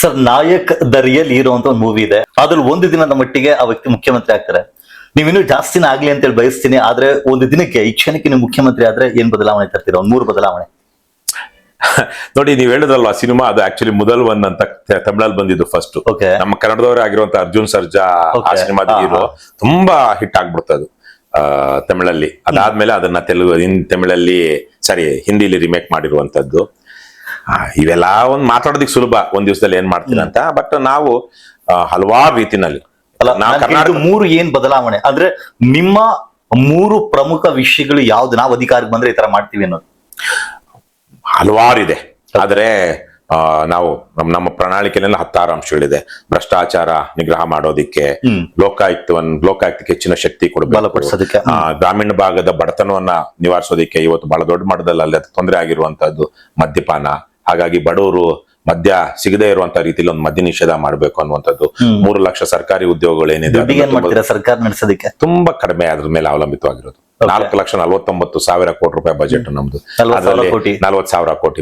Sir Nayak the real hero ಅಂತ ಒಂದು movie ಇದೆ. ಅದ್ರಲ್ಲಿ ಒಂದು ದಿನದ ಮಟ್ಟಿಗೆ ಆ ವ್ಯಕ್ತಿ ಮುಖ್ಯಮಂತ್ರಿ ಆಗ್ತಾರೆ. ನೀವಿನ್ನೂ ಜಾಸ್ತಿನ ಆಗ್ಲಿ ಅಂತ ಹೇಳಿ ಬಯಸ್ತೀನಿ. ಆದ್ರೆ ಒಂದು ದಿನಕ್ಕೆ ಈ ಕ್ಷಣಕ್ಕೆ ನೀವು ಮುಖ್ಯಮಂತ್ರಿ ಆದ್ರೆ ಏನ್ ಬದಲಾವಣೆ ತರ್ತೀರಾ? ಒಂದ್ 3 ಬದಲಾವಣೆ. ನೋಡಿ, ನೀವ್ ಹೇಳಿದ್ರಲ್ವಾ ಸಿನಿಮಾ, ಅದು ಆಕ್ಚುಲಿ ಮೊದಲ್ ಒನ್ ಅಂತ ತಮಿಳಲ್ಲಿ ಬಂದಿದ್ದು ಫಸ್ಟ್. ನಮ್ಮ ಕನ್ನಡದವರೇ ಆಗಿರುವಂತ ಅರ್ಜುನ್ ಸರ್ಜಾ ಆ ಸಿನಿಮಾದ ಹೀರೋ. ತುಂಬಾ ಹಿಟ್ ಆಗ್ಬಿಡ್ತದು ತಮಿಳಲ್ಲಿ. ಅದಾದ್ಮೇಲೆ ಅದನ್ನ ತಮಿಳಲ್ಲಿ ಹಿಂದಿಲಿ ರಿಮೇಕ್ ಮಾಡಿರುವಂತದ್ದು. ಇವೆಲ್ಲ ಒಂದ್ ಮಾತಾಡೋದಿಕ್ ಸುಲಭ, ಒಂದ್ ದಿವಸದಲ್ಲಿ ಏನ್ ಮಾಡ್ತೀರ ಅಂತ. ಬಟ್ ನಾವು ಹಲವಾರು ರೀತಿನಲ್ಲಿ ಕರ್ನಾಟಕ 3 ಏನ್ ಬದಲಾವಣೆ ಅಂದ್ರೆ ನಿಮ್ಮ 3 ಪ್ರಮುಖ ವಿಷಯಗಳು ಯಾವ್ದು? ನಾವು ಅಧಿಕಾರಕ್ಕೆ ಬಂದ್ರೆ ಈ ತರ ಮಾಡ್ತೀವಿ ಅನ್ನೋದು ಹಲವಾರು ಇದೆ. ಆದ್ರೆ ನಾವು ನಮ್ಮ ಪ್ರಣಾಳಿಕೆಯಲ್ಲಿ 10 ಅಂಶಗಳಿದೆ. ಭ್ರಷ್ಟಾಚಾರ ನಿಗ್ರಹ ಮಾಡೋದಿಕ್ಕೆ, ಲೋಕಾಯುಕ್ತಕ್ಕೆ ಹೆಚ್ಚಿನ ಶಕ್ತಿ ಕೊಡಬೇಕು, ಗ್ರಾಮೀಣ ಭಾಗದ ಬಡತನವನ್ನ ನಿವಾರಿಸೋದಿಕ್ಕೆ. ಇವತ್ತು ಬಹಳ ದೊಡ್ಡ ಮಟ್ಟದಲ್ಲಿ ಅಲ್ಲಿ ತೊಂದರೆ ಆಗಿರುವಂತದ್ದು ಮದ್ಯಪಾನ. ಹಾಗಾಗಿ ಬಡವರು ಮದ್ಯ ಸಿಗದೇ ಇರುವಂತ ರೀತಿಯಲ್ಲಿ ಒಂದು ಮದ್ಯ ನಿಷೇಧ ಮಾಡಬೇಕು ಅನ್ನುವಂಥದ್ದು. 3 ಲಕ್ಷ ಸರ್ಕಾರಿ ಉದ್ಯೋಗಗಳು ಏನಿದೆ ಸರ್ಕಾರ ನಡೆಸೋದಕ್ಕೆ ತುಂಬಾ ಕಡಿಮೆ, ಅದ್ರ ಮೇಲೆ ಅವಲಂಬಿತವಾಗಿರೋದು. 4,49,000 ಕೋಟಿ ರೂಪಾಯಿ ಬಜೆಟ್ ನಮ್ದು. 40,000 ಕೋಟಿ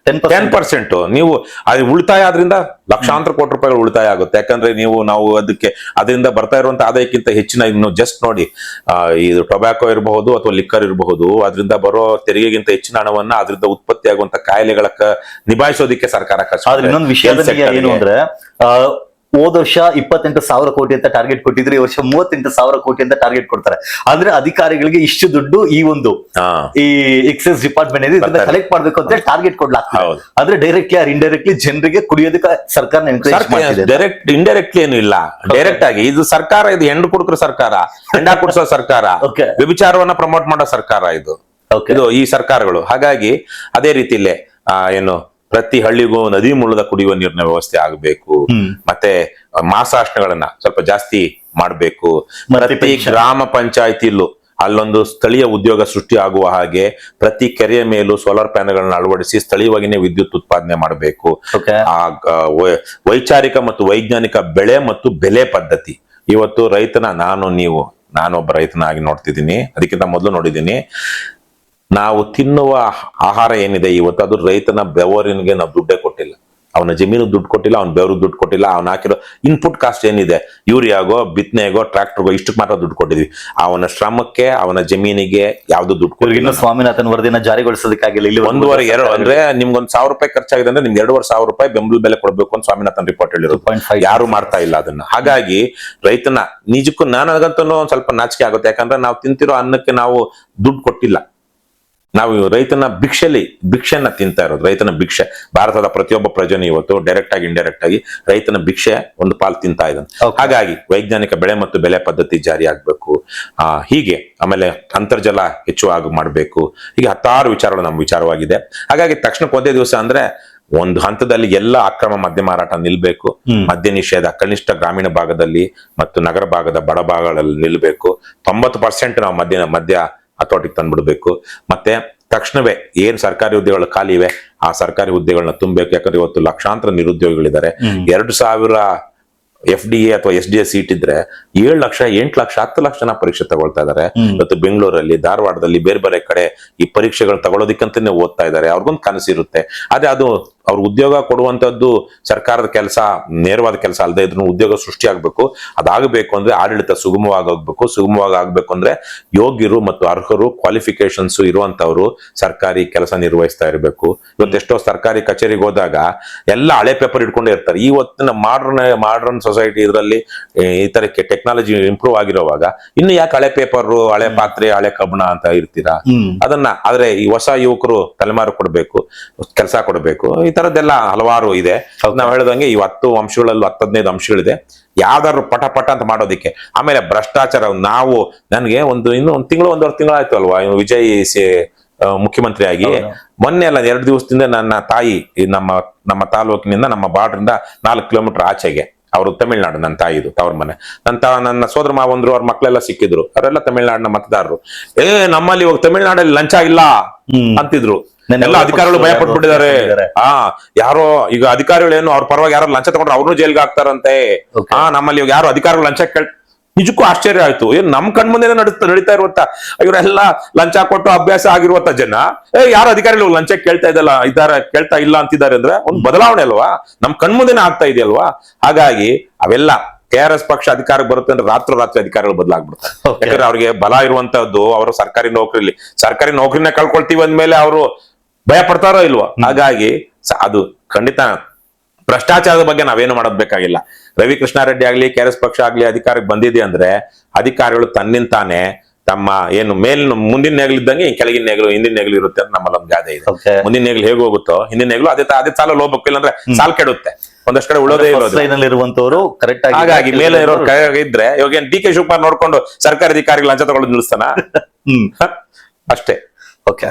10%. ನೀವು ಅದು ಉಳಿತಾಯ, ಆದ್ರಿಂದ ಲಕ್ಷಾಂತರ ಕೋಟಿ ರೂಪಾಯಿಗಳು ಉಳಿತಾಯ ಆಗುತ್ತೆ. ಯಾಕಂದ್ರೆ ನಾವು ಅದರಿಂದ ಬರ್ತಾ ಇರುವಂತ ಆದಾಯಕ್ಕಿಂತ ಹೆಚ್ಚಿನ, ಇನ್ನು ಜಸ್ಟ್ ನೋಡಿ, ಇದು ಟೊಬ್ಯಾಕೋ ಇರಬಹುದು ಅಥವಾ ಲಿಕ್ಕರ್ ಇರಬಹುದು, ಅದರಿಂದ ಬರೋ ತೆರಿಗೆಗಿಂತ ಹೆಚ್ಚಿನ ಹಣವನ್ನ ಅದರಿಂದ ಉತ್ಪತ್ತಿ ಆಗುವಂತ ಕಾಯಿಲೆಗಳ ನಿಭಾಯಿಸೋದಿಕ್ಕೆ ಸರ್ಕಾರ ಖರ್ಚು. ಇನ್ನೊಂದು ವಿಷಯ ಏನು ಅಂದ್ರೆ, ಹೋದ ವರ್ಷ 28,000 ಕೋಟಿ ಅಂತ ಟಾರ್ಗೆಟ್ ಕೊಟ್ಟಿದ್ರು, ಈ ವರ್ಷ 38,000 ಕೋಟಿ ಅಂತ ಟಾರ್ಗೆಟ್ ಕೊಡ್ತಾರೆ. ಅಂದ್ರೆ ಅಧಿಕಾರಿಗಳಿಗೆ ಇಷ್ಟು ದುಡ್ಡು ಈ ಎಕ್ಸೈಸ್ ಡಿಪಾರ್ಟ್ಮೆಂಟ್ ಇದೆ ಇದನ್ನ ಕಲೆಕ್ಟ್ ಮಾಡ್ಬೇಕು ಅಂತ ಟಾರ್ಗೆಟ್ ಕೊಡ್ಲಾಗ್ತದೆ. ಆದ್ರೆ ಡೈರೆಕ್ಟ್ಲಿ ಆರ್ ಇಂಡೈರೆಕ್ಟ್ಲಿ ಜನರಿಗೆ ಕುಡಿಯೋದಕ್ಕೆ ಸರ್ಕಾರ ಡೈರೆಕ್ಟ್ ಇಂಡೈರೆಕ್ಟ್ಲಿ ಏನು ಇಲ್ಲ, ಡೈರೆಕ್ಟ್ ಆಗಿ. ಇದು ಸರ್ಕಾರ, ಇದು ಹೆಣ್ಣು ಕುಡುಕರ ಸರ್ಕಾರ, ಹೆಂಡ ಕುಡಿಸೋ ಸರ್ಕಾರ, ವ್ಯಭಿಚಾರವನ್ನ ಪ್ರಮೋಟ್ ಮಾಡೋ ಸರ್ಕಾರ ಇದು ಈ ಸರ್ಕಾರಗಳು. ಹಾಗಾಗಿ ಅದೇ ರೀತಿಲೇ ಪ್ರತಿ ಹಳ್ಳಿಗೂ ನದಿ ಮೂಲದ ಕುಡಿಯುವ ನೀರಿನ ವ್ಯವಸ್ಥೆ ಆಗಬೇಕು. ಮತ್ತೆ ಮಾಸಾಶನಗಳನ್ನ ಸ್ವಲ್ಪ ಜಾಸ್ತಿ ಮಾಡಬೇಕು. ಪ್ರತಿ ಗ್ರಾಮ ಪಂಚಾಯತಿಯಲ್ಲೂ ಅಲ್ಲೊಂದು ಸ್ಥಳೀಯ ಉದ್ಯೋಗ ಸೃಷ್ಟಿ ಆಗುವ ಹಾಗೆ ಪ್ರತಿ ಕೆರೆಯ ಮೇಲೂ ಸೋಲಾರ್ ಪ್ಯಾನೆಲ್ಗಳನ್ನ ಅಳವಡಿಸಿ ಸ್ಥಳೀಯವಾಗಿನೇ ವಿದ್ಯುತ್ ಉತ್ಪಾದನೆ ಮಾಡಬೇಕು. ಆ ವೈಚಾರಿಕ ಮತ್ತು ವೈಜ್ಞಾನಿಕ ಬೆಳೆ ಮತ್ತು ಬೆಲೆ ಪದ್ಧತಿ. ಇವತ್ತು ರೈತನ ನಾನೊಬ್ಬ ರೈತನಾಗಿ ನೋಡ್ತಿದ್ದೀನಿ, ಅದಕ್ಕಿಂತ ಮೊದಲು ನೋಡಿದ್ದೀನಿ. ನಾವು ತಿನ್ನುವ ಆಹಾರ ಏನಿದೆ ಇವತ್ತು, ಅದು ರೈತನ ಬೆವರಿನಿಗೆ ನಾವು ದುಡ್ಡೇ ಕೊಟ್ಟಿಲ್ಲ. ಅವನ ಜಮೀನು ದುಡ್ಡು ಕೊಟ್ಟಿಲ್ಲ, ಅವನ ಬೆವರು ದುಡ್ಡು ಕೊಟ್ಟಿಲ್ಲ. ಅವ್ನ ಹಾಕಿರೋ ಇನ್ಪುಟ್ ಕಾಸ್ಟ್ ಏನಿದೆ, ಯೂರಿಯಾಗೋ ಬಿತ್ತನೆಗೋ ಟ್ರಾಕ್ಟರ್ಗೋ ಇಷ್ಟಕ್ಕೆ ಮಾತ್ರ ದುಡ್ಡು ಕೊಟ್ಟಿದ್ವಿ. ಅವನ ಶ್ರಮಕ್ಕೆ, ಅವನ ಜಮೀನಿಗೆ ಯಾವ್ದು ದುಡ್ಡು ಕೊಟ್ಟಿಲ್ಲ. ಇನ್ನು ಸ್ವಾಮಿನಾಥನ್ ವರದಿನ ಜಾರಿಗೊಳಿಸೋದಕ್ಕಾಗಿಲ್ಲ. ಇಲ್ಲಿ 1.5 ಅಂದ್ರೆ ನಿಮ್ಗೊಂದು 1,000 ರೂಪಾಯಿ ಖರ್ಚಾಗಿದೆ ಅಂದ್ರೆ ನಿಮ್ಗೆ 2,500 ರೂಪಾಯಿ ಬೆಂಬಲ ಬೆಲೆ ಕೊಡ್ಬೇಕು ಅಂತ ಸ್ವಾಮಿನಾಥನ್ ರಿಪೋರ್ಟ್ ಹೇಳಿರೋದು. ಯಾರು ಮಾಡ್ತಾ ಇಲ್ಲ ಅದನ್ನ. ಹಾಗಾಗಿ ರೈತನ ನಿಜಕ್ಕೂ ನನಗಂತೂ ಒಂದ್ ಸ್ವಲ್ಪ ನಾಚಿಕೆ ಆಗುತ್ತೆ. ಯಾಕಂದ್ರೆ ನಾವು ತಿಂತಿರೋ ಅನ್ನಕ್ಕೆ ನಾವು ದುಡ್ಡು ಕೊಟ್ಟಿಲ್ಲ. ನಾವು ರೈತನ ಭಿಕ್ಷೆಯನ್ನ ತಿಂತಾ ಇರೋದು. ರೈತನ ಭಿಕ್ಷೆ ಭಾರತದ ಪ್ರತಿಯೊಬ್ಬ ಪ್ರಜೆನೂ ಇವತ್ತು ಡೈರೆಕ್ಟ್ ಆಗಿ ಇಂಡೈರೆಕ್ಟ್ ಆಗಿ ರೈತನ ಭಿಕ್ಷೆ ಒಂದು ಪಾಲು ತಿಂತಾ ಇದ್ದಾನೆ. ಹಾಗಾಗಿ ವೈಜ್ಞಾನಿಕ ಬೆಳೆ ಮತ್ತು ಬೆಲೆ ಪದ್ಧತಿ ಜಾರಿ ಆಗ್ಬೇಕು. ಹೀಗೆ ಆಮೇಲೆ ಅಂತರ್ಜಲ ಹೆಚ್ಚು ಮಾಡಬೇಕು. ಹೀಗೆ 10 ವಿಚಾರಗಳು ನಮ್ಮ ವಿಚಾರವಾಗಿದೆ. ಹಾಗಾಗಿ ತಕ್ಷಣಕ್ಕೆ ಒಂದೇ ದಿವಸ ಅಂದ್ರೆ ಒಂದು ಹಂತದಲ್ಲಿ ಎಲ್ಲ ಅಕ್ರಮ ಮದ್ಯ ಮಾರಾಟ ನಿಲ್ಬೇಕು. ಮದ್ಯ ನಿಷೇಧ ಕನಿಷ್ಠ ಗ್ರಾಮೀಣ ಭಾಗದಲ್ಲಿ ಮತ್ತು ನಗರ ಭಾಗದ ಬಡ ಭಾಗಗಳಲ್ಲಿ ನಿಲ್ಬೇಕು. 90% ನಾವು ಮದ್ಯ ಹತೋಟಿಗೆ ತಂದ್ಬಿಡ್ಬೇಕು. ಮತ್ತೆ ತಕ್ಷಣವೇ ಏನ್ ಸರ್ಕಾರಿ ಹುದ್ದೆಗಳು ಖಾಲಿ ಇವೆ ಆ ಸರ್ಕಾರಿ ಹುದ್ದೆಗಳನ್ನ ತುಂಬಬೇಕು. ಯಾಕಂದ್ರೆ ಇವತ್ತು ಲಕ್ಷಾಂತರ ನಿರುದ್ಯೋಗಿಗಳಿದ್ದಾರೆ. 2,000 FDA ಅಥವಾ SDA ಸೀಟ್ ಇದ್ರೆ 7 ಲಕ್ಷ 8 ಲಕ್ಷ 10 ಲಕ್ಷ ಜನ ಪರೀಕ್ಷೆ ತಗೊಳ್ತಾ ಇದಾರೆ. ಇವತ್ತು ಬೆಂಗಳೂರಲ್ಲಿ, ಧಾರವಾಡದಲ್ಲಿ ಬೇರೆ ಕಡೆ ಈ ಪರೀಕ್ಷೆಗಳು ತಗೊಳ್ಳೋದಿಕ್ಕಂತಾನೆ ಓದ್ತಾ ಇದ್ದಾರೆ. ಅವ್ರಿಗೊಂದು ಕನಸಿರುತ್ತೆ. ಆದ್ರೆ ಅದು ಅವ್ರ ಉದ್ಯೋಗ ಕೊಡುವಂತದ್ದು ಸರ್ಕಾರದ ಕೆಲಸ, ನೇರವಾದ ಕೆಲಸ ಅಲ್ಲದೆ ಇದ್ರೂ ಉದ್ಯೋಗ ಸೃಷ್ಟಿ ಆಗ್ಬೇಕು. ಅದಾಗಬೇಕು ಅಂದ್ರೆ ಆಡಳಿತ ಸುಗಮವಾಗಿ ಆಗ್ಬೇಕು ಅಂದ್ರೆ ಯೋಗ್ಯರು ಮತ್ತು ಅರ್ಹರು, ಕ್ವಾಲಿಫಿಕೇಶನ್ಸ್ ಇರುವಂತವ್ರು ಸರ್ಕಾರಿ ಕೆಲಸ ನಿರ್ವಹಿಸ್ತಾ ಇರಬೇಕು. ಇವತ್ತೆಷ್ಟೋ ಸರ್ಕಾರಿ ಕಚೇರಿಗೆ ಹೋದಾಗ ಎಲ್ಲ ಹಳೆ ಪೇಪರ್ ಇಟ್ಕೊಂಡೇ ಇರ್ತಾರೆ. ಇವತ್ತಿನ ಮಾಡರ್ನ್ ಸೊಸೈಟಿ ಇದರಲ್ಲಿ ಈ ತರಕ್ಕೆ ಟೆಕ್ನಾಲಜಿ ಇಂಪ್ರೂವ್ ಆಗಿರುವಾಗ ಇನ್ನು ಯಾಕೆ ಹಳೆ ಪೇಪರ್, ಹಳೆ ಪಾತ್ರೆ, ಹಳೆ ಕಬ್ಬಣ ಅಂತ ಇರ್ತೀರಾ? ಅದನ್ನ ಆದ್ರೆ ಈ ಹೊಸ ಯುವಕರು ತಲೆಮಾರು ಕೊಡ್ಬೇಕು, ಕೆಲಸ ಕೊಡ್ಬೇಕು. ಈ ತರದ್ದೆಲ್ಲ ಹಲವಾರು ಇದೆ. ನಾವ್ ಹೇಳ್ದಂಗೆ ಈ 10 ಅಂಶಗಳಲ್ಲಿ 10-15 ಅಂಶಗಳಿದೆ. ಯಾವ್ದಾದ್ರು ಪಟ ಅಂತ ಮಾಡೋದಿಕ್ಕೆ. ಆಮೇಲೆ ಭ್ರಷ್ಟಾಚಾರ. ನನಗೆ ಇನ್ನು 1 ತಿಂಗಳು 1.5 ತಿಂಗಳು ಆಯ್ತು ಅಲ್ವಾ ವಿಜಯ್ ಮುಖ್ಯಮಂತ್ರಿ ಆಗಿ. ಮೊನ್ನೆ ಅಲ್ಲ 2 ದಿವಸದಿಂದ ನನ್ನ ತಾಯಿ ನಮ್ಮ ತಾಲೂಕಿನಿಂದ, ನಮ್ಮ ಬಾರ್ಡ್ರಿಂದ 4 ಕಿಲೋಮೀಟರ್ ಆಚೆಗೆ, ಅವರು ತಮಿಳ್ನಾಡು, ನನ್ನ ತಾಯಿದು ತವ್ರ ಮನೆ. ನನ್ನ ಸೋದರ ಮಾವಂದ್ರು ಅವ್ರ ಮಕ್ಕಳೆಲ್ಲ ಸಿಕ್ಕಿದ್ರು. ಅವರೆಲ್ಲ ತಮಿಳ್ನಾಡಿನ ಮತದಾರರು. ನಮ್ಮಲ್ಲಿ ಇವಾಗ ತಮಿಳ್ನಾಡಲ್ಲಿ ಲಂಚ ಇಲ್ಲ ಅಂತಿದ್ರು. ಎಲ್ಲ ಅಧಿಕಾರಿಗಳು ಭಯ ಪಟ್ಬಿಟ್ಟಿದ್ದಾರೆ. ಯಾರೋ ಈಗ ಅಧಿಕಾರಿಗಳು ಏನು ಅವ್ರ ಪರವಾಗಿ ಯಾರು ಲಂಚ ತಗೊಂಡ್ರೆ ಅವ್ರನ್ನೂ ಜೈಲ್ಗೆ ಹಾಕ್ತಾರಂತೆ. ನಮ್ಮಲ್ಲಿ ಯಾರು ಅಧಿಕಾರಿಗಳು ಲಂಚ ನಿಜಕ್ಕೂ ಆಶ್ಚರ್ಯ ಆಯ್ತು. ಏನ್ ನಮ್ ಕಣ್ಮುಂದೆ ನಡೀತಾ ಇರುವಂತ ಇವರೆಲ್ಲ ಲಂಚ ಕೊಟ್ಟು ಅಭ್ಯಾಸ ಆಗಿರುವಂತ ಜನ ಯಾರು ಅಧಿಕಾರಿಗಳು ಲಂಚ ಕೇಳ್ತಾ ಇಲ್ಲ ಅಂತಿದ್ದಾರೆ ಅಂದ್ರೆ ಒಂದು ಬದಲಾವಣೆ ಅಲ್ವಾ, ನಮ್ ಕಣ್ಮುಂದೆನೆ ಆಗ್ತಾ ಇದೆಯಲ್ವಾ. ಹಾಗಾಗಿ ಅವೆಲ್ಲ KRS ಪಕ್ಷ ಅಧಿಕಾರಕ್ಕೆ ಬರುತ್ತೆ ಅಂದ್ರೆ ರಾತ್ರಿ ಅಧಿಕಾರಿಗಳು ಬದಲಾಗ್ಬಿಡ್ತಾರೆ. ಯಾಕಂದ್ರೆ ಅವ್ರಿಗೆ ಬಲ ಇರುವಂತದ್ದು ಅವರು ಸರ್ಕಾರಿ ನೌಕರಿನ ಕಳ್ಕೊಳ್ತೀವಿ ಅಂದ್ಮೇಲೆ ಅವರು ಭಯ ಪಡ್ತಾರೋ ಇಲ್ವೋ. ಹಾಗಾಗಿ ಅದು ಖಂಡಿತ ಭ್ರಷ್ಟಾಚಾರದ ಬಗ್ಗೆ ನಾವೇನು ಮಾಡೋದ್ ಬೇಕಾಗಿಲ್ಲ. ರವಿ ಕೃಷ್ಣಾರೆಡ್ಡಿ ಆಗ್ಲಿ KRS ಪಕ್ಷ ಆಗ್ಲಿ ಅಧಿಕಾರಕ್ಕೆ ಬಂದಿದೆ ಅಂದ್ರೆ ಅಧಿಕಾರಿಗಳು ತನ್ನಿಂತಾನೆ ತಮ್ಮ ಏನು ಮುಂದಿನ ನೇಗಿಲು ಇದ್ದಂಗೆ ಕೆಳಗಿನ ನೇಗಿಲು ಹಿಂದಿನ ನೇಗಿಲು ಇರುತ್ತೆ ಅಂತ ನಮ್ಮಲ್ಲಿ ಒಂದು ಗಾದೆ ಇದೆ. ಮುಂದಿನ ನೇಗಿಲು ಹೇಗೆ ಹೋಗುತ್ತೋ ಹಿಂದಿನ ನೇಗಿಲು ಅದೇ ಸಾಲ ಹೋಗ್ಬೇಕು, ಇಲ್ಲಾಂದ್ರೆ ಸಾಲ್ ಕೆಡುತ್ತೆ, ಒಂದಷ್ಟು ಕಡೆ ಉಳೋದೇ ಇರುವಂತವರು ಕರೆಕ್ಟ್ ಆಗಿ. ಹಾಗಾಗಿ ಮೇಲೆ ಇರೋರು ಇದ್ರೆ ಇವಾಗ ಏನ್ DK ಶಿವಕುಮಾರ್ ನೋಡ್ಕೊಂಡು ಸರ್ಕಾರಿ ಅಧಿಕಾರಿಗಳು ಲಂಚ ತಗೊಳ್ಳೋದು ನಿಲ್ಲಿಸ್ತಾನ? ಅಷ್ಟೇ. ಓಕೆ.